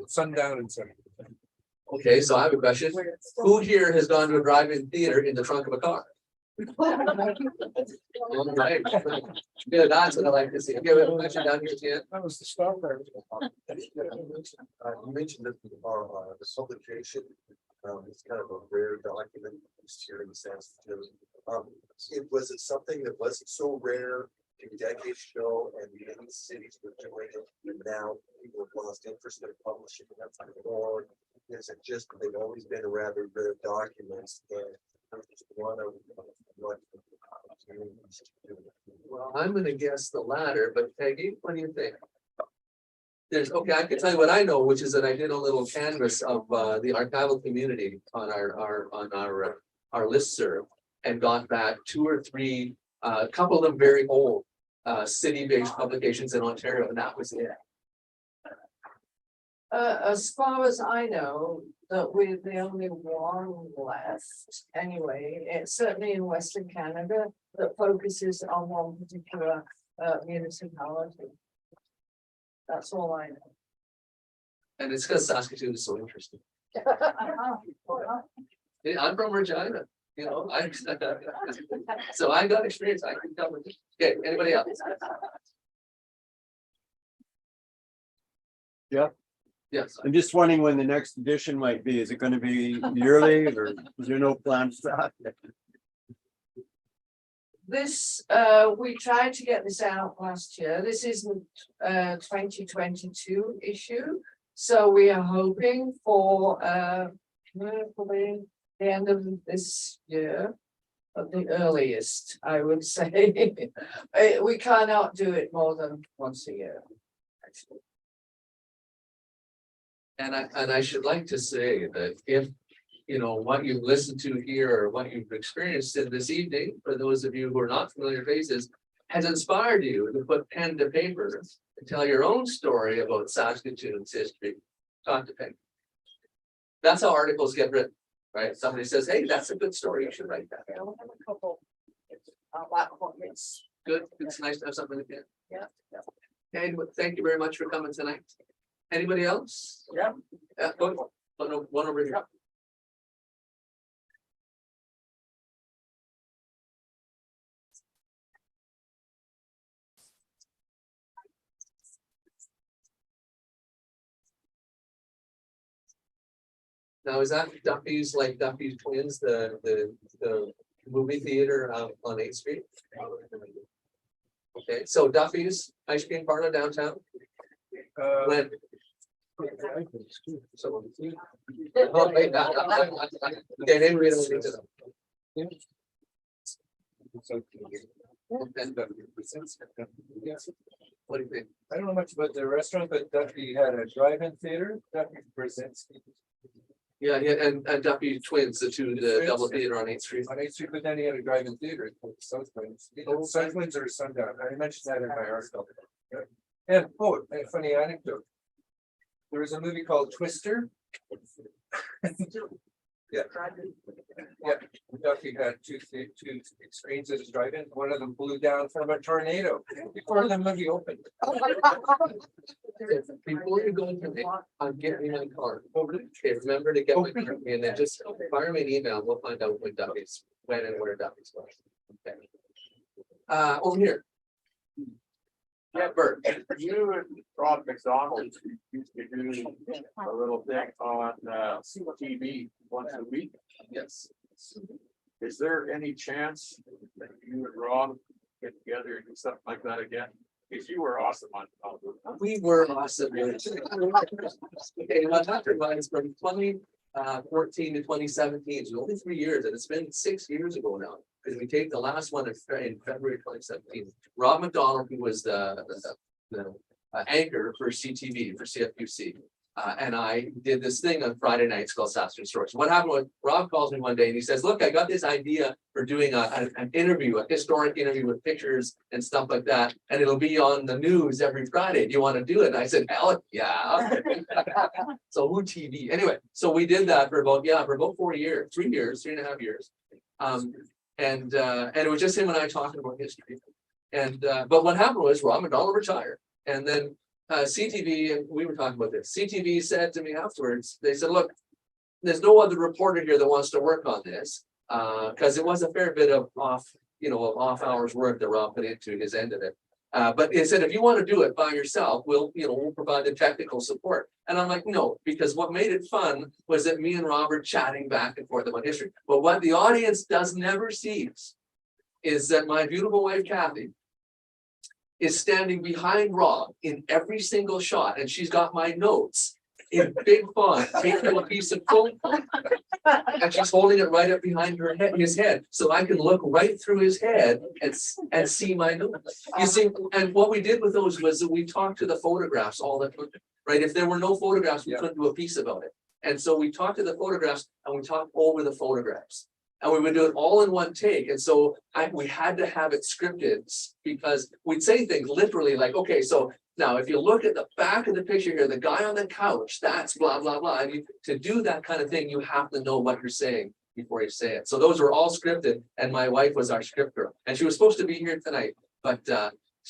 Sundown and Sundown. okay, so I have a question. Who here has gone to a drive-in theater in the trunk of a car? All right. Good, that's what I like to see. Okay, we have a question down here, Jan. That was the start there. You mentioned that the publication, it's kind of a rare document here in Saskatoon. Was it something that wasn't so rare 2 decades ago, and many cities were doing it, and now people have lost interest in publishing them, or is it just they've always been a rather rare documents and one of what Well, I'm gonna guess the latter, but Peggy, what do you think? There's, okay, I can tell you what I know, which is that I did a little canvas of the archival community on our listserv and got back 2 or 3, a couple of them very old city-based publications in Ontario, and that was it. As far as I know, that we're the only one left anyway. It's certainly in Western Canada that focuses on one particular municipality. That's all I know. And it's because Saskatoon is so interesting. Yeah, I'm from Regina, you know, so I got experience, I can tell you. Okay, anybody else? Yeah. Yes, I'm just wondering when the next edition might be. Is it going to be yearly or is there no plans for that? This, we tried to get this out last year. This isn't 2022 issue. So we are hoping for probably the end of this year, at the earliest, I would say. We cannot do it more than once a year, actually. and I should like to say that if, you know, what you've listened to here or what you've experienced in this evening, for those of you who are not familiar faces, has inspired you to put pen to paper and tell your own story about Saskatoon's history, talk to Peggy. That's how articles get written, right? Somebody says, hey, that's a good story, you should write that. Yeah, we'll have a couple. It's Good, it's nice to have something to get. Yeah, yeah. Okay, well, thank you very much for coming tonight. Anybody else? Yeah. Yeah, one over here. Now, is that Duffy's, like Duffy's Twins, the movie theater on 8th Street? Okay, so Duffy's ice cream parlor downtown? When? So. Oh, wait, okay, maybe we don't need to know. What do you think? I don't know much about the restaurant, but Duffy had a drive-in theater, Duffy presents Yeah, and Duffy Twins, the double theater on 8th Street. on 8th Street, but then he had a drive-in theater called South Winds. South Winds or Sundown, I mentioned that in my article. And, oh, a funny anecdote. There was a movie called Twister. Yeah. Yeah, Duffy had two screens at his drive-in, one of them blew down from a tornado before the movie opened. Before you go into it, I'll get me my card. Okay, remember to get my card and then just fire me an email. We'll find out when Duffy's, when and where Duffy's was. Okay. Over here. Yeah, Bert. You and Rob McDonald used to do a little thing on TV once a week. Yes. Is there any chance that you and Rob get together and do something like that again? Because you were awesome on. We were awesome. Okay, what happened was from 2014 to 2017, so only 3 years, and it's been 6 years ago now. Because we take the last one in February 2017. Rob McDonald, who was the anchor for CTV, for CFUC. And I did this thing on Friday nights called Saskatoon Stories. What happened was Rob calls me one day and he says, look, I got this idea for doing an interview, a historic interview with pictures and stuff like that. And it'll be on the news every Friday. Do you want to do it? And I said, hell yeah. So who TV? Anyway, so we did that for about 4 years, 3 years, 3.5 years. And it was just him and I talking about history. And but what happened was Rob McDonald retired. And then CTV, and we were talking about this, CTV said to me afterwards, they said, look, there's no other reporter here that wants to work on this. Because it was a fair bit of off hours work that Rob put into his end of it. But they said, if you want to do it by yourself, we'll provide the technical support. And I'm like, no, because what made it fun was that me and Rob were chatting back and forth about history. But what the audience never sees is that my beautiful wife, Kathy, is standing behind Rob in every single shot. And she's got my notes in big font, taking a piece of foam. And she's holding it right up behind her head, his head, so I can look right through his head and see my notes. You see, and what we did with those was that we talked to the photographs all the time, right? If there were no photographs, we couldn't do a piece about it. And so we talked to the photographs and we talked over the photographs. And we would do it all in one take. And so we had to have it scripted because we'd say things literally like, okay, so now if you look at the back of the picture here, the guy on the couch, that's blah, blah, blah. And to do that kind of thing, you have to know what you're saying before you say it. So those were all scripted. And my wife was our script girl. And she was supposed to be here tonight, but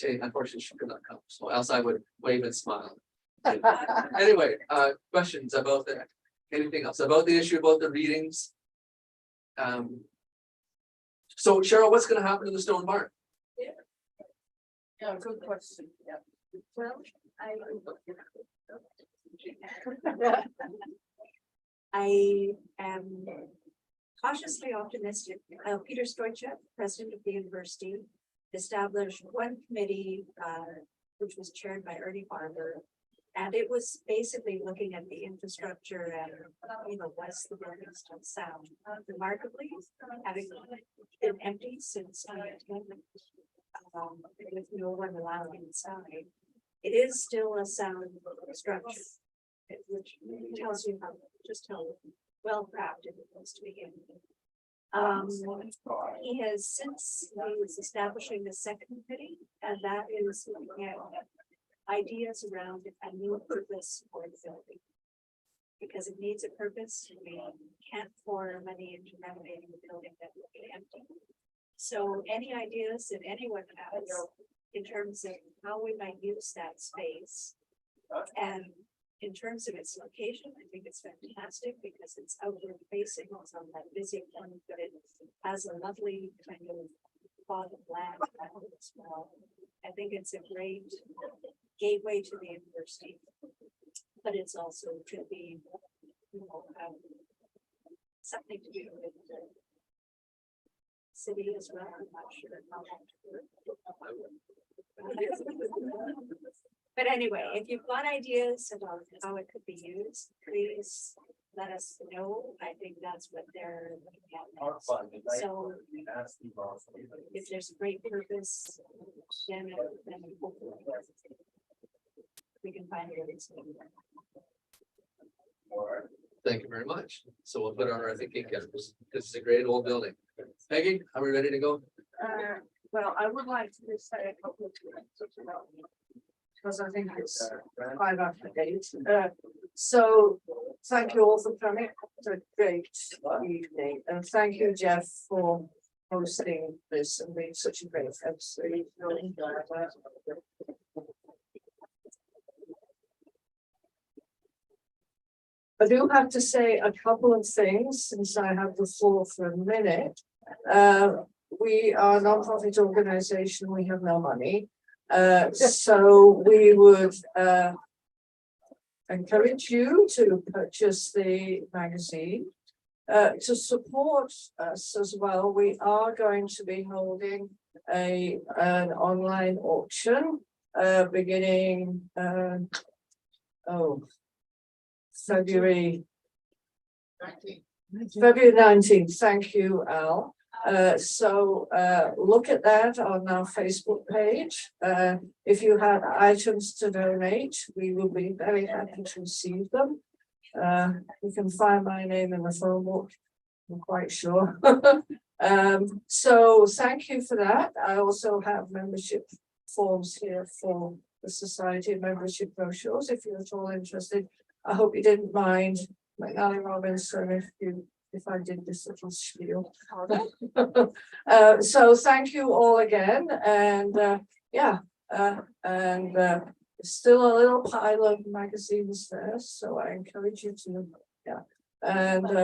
unfortunately she could not come. So else I would wave and smile. Anyway, questions about that? Anything else about the issue about the readings? So Cheryl, what's going to happen to the stone barn? Yeah, good question. Yeah. Well, I am cautiously optimistic. Peter Stoichek, president of the university, established one committee, which was chaired by Ernie Barber. And it was basically looking at the infrastructure and, was the building still sound? Remarkably, having been empty since 2010, with no one allowed inside, it is still a sound structure, which tells you how well crafted it was to begin with. He has since he was establishing the second committee, and that is looking at ideas around a new purpose for the building. Because it needs a purpose, we can't pour money into renovating the building that will be empty. So any ideas that anyone has in terms of how we might use that space, and in terms of its location, I think it's fantastic because it's outward facing, it's on that busy one, but it has a lovely kind of plot of land as well. I think it's a great gateway to the university, but it's also to be, something to do with the city as well. I'm not sure how that works. But anyway, if you've got ideas about how it could be used, please let us know. I think that's what they're looking at next. So if there's a great purpose, then hopefully we can find it. Thank you very much. So we'll put on our thinking caps. This is a great old building. Peggy, are we ready to go? Well, I would like to just say a couple of things about because I think it's 5 after 8. So thank you all for coming. It's a great evening, and thank you, Jeff, for hosting this and being such a great MC. I do have to say a couple of things since I have the floor for a minute. We are a non-profit organization. We have no money. So we would encourage you to purchase the magazine. To support us as well, we are going to be holding an online auction beginning February 19th. Thank you, Al. So look at that on our Facebook page. If you have items to donate, we will be very happy to receive them. You can find my name in the phone book, I'm quite sure. So thank you for that. I also have membership forms here for the Society membership brochures if you're at all interested. I hope you didn't mind McNally Robinson if I did this little spiel. So thank you all again, and still a little pile of magazines there, so I encourage you to and